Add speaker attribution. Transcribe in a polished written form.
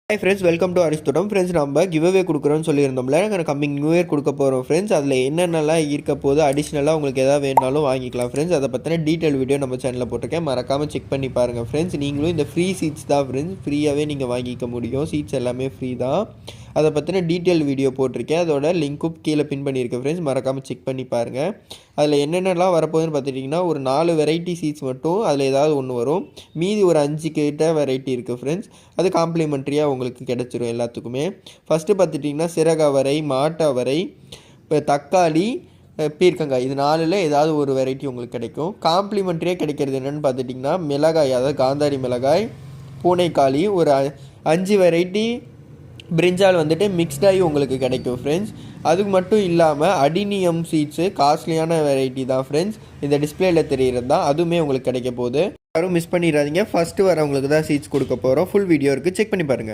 Speaker 1: Hi friends, welcome to அரிஸ்டோடம். Friends, நம்ம giveaway கொடுக்குறோன்னு சொல்லியிருந்தோம்ல. கம்மிங் நியூ இயர் கொடுக்க போகிறோம் ஃப்ரெண்ட்ஸ். அதில் என்னென்னலாம் இருக்க போது அடிஷ்னலாக உங்களுக்கு எதாவது வேணுனாலும் வாங்கிக்கலாம் ஃப்ரெண்ட்ஸ். அதை பற்றின டீட்டெயில் வீடியோ நம்ம சேனலில் போட்டிருக்கேன், மறக்காமல் செக் பண்ணி பாருங்கள் ஃப்ரெண்ட்ஸ். நீங்களும் இந்த ஃப்ரீ சீட்ஸ் தான் ஃப்ரெண்ட்ஸ், ஃப்ரீயாகவே நீங்கள் வாங்கிக்க முடியும். சீட்ஸ் எல்லாமே ஃப்ரீ தான். அதை பற்றின டீட்டெயில் வீடியோ போட்டிருக்கேன், அதோட லிங்க்கும் கீழே பின் பண்ணியிருக்கேன் ஃப்ரெண்ட்ஸ். மறக்காமல் செக் பண்ணி பாருங்கள். அதில் என்னென்னலாம் வரப்போகுதுன்னு பார்த்துட்டிங்கன்னா, ஒரு 4 வெரைட்டி சீட்ஸ் மட்டும் அதில் ஏதாவது ஒன்று வரும். மீதி ஒரு 5 கிட்ட வெரைட்டி இருக்குது ஃப்ரெண்ட்ஸ். அது காம்ப்ளிமெண்ட்ரியாக உங்களுக்கு கிடச்சிரும் எல்லாத்துக்குமே. ஃபஸ்ட்டு பார்த்துட்டிங்கன்னா சிறகவரை, மாட்டவரை, இப்போ தக்காளி, பீர்க்கங்காய், இது 4ல் ஏதாவது ஒரு வெரைட்டி உங்களுக்கு கிடைக்கும். காம்ப்ளிமெண்ட்ரியாக கிடைக்கிறது என்னென்னு பார்த்துட்டிங்கன்னா மிளகாய், அதாவது காந்தாரி மிளகாய், பூனைக்காளி, ஒரு 5 வெரைட்டி பிரிஞ்சால் வந்துட்டு மிக்ஸ்டாகி உங்களுக்கு கிடைக்கும் ஃப்ரெண்ட்ஸ். அதுக்கு மட்டும் இல்லாமல் அடினியம் சீட்ஸு காஸ்ட்லியான வெரைட்டி தான் ஃப்ரெண்ட்ஸ். இந்த டிஸ்பிளேயில் தெரிகிறது தான், அதுவுமே உங்களுக்கு கிடைக்க போகுது. யாரும் மிஸ் பண்ணிடாதீங்க. ஃபஸ்ட்டு வரவங்களுக்கு தான் சீட்ஸ் கொடுக்க போகிறோம். ஃபுல் வீடியோ இருக்குது, செக் பண்ணி பாருங்கள்.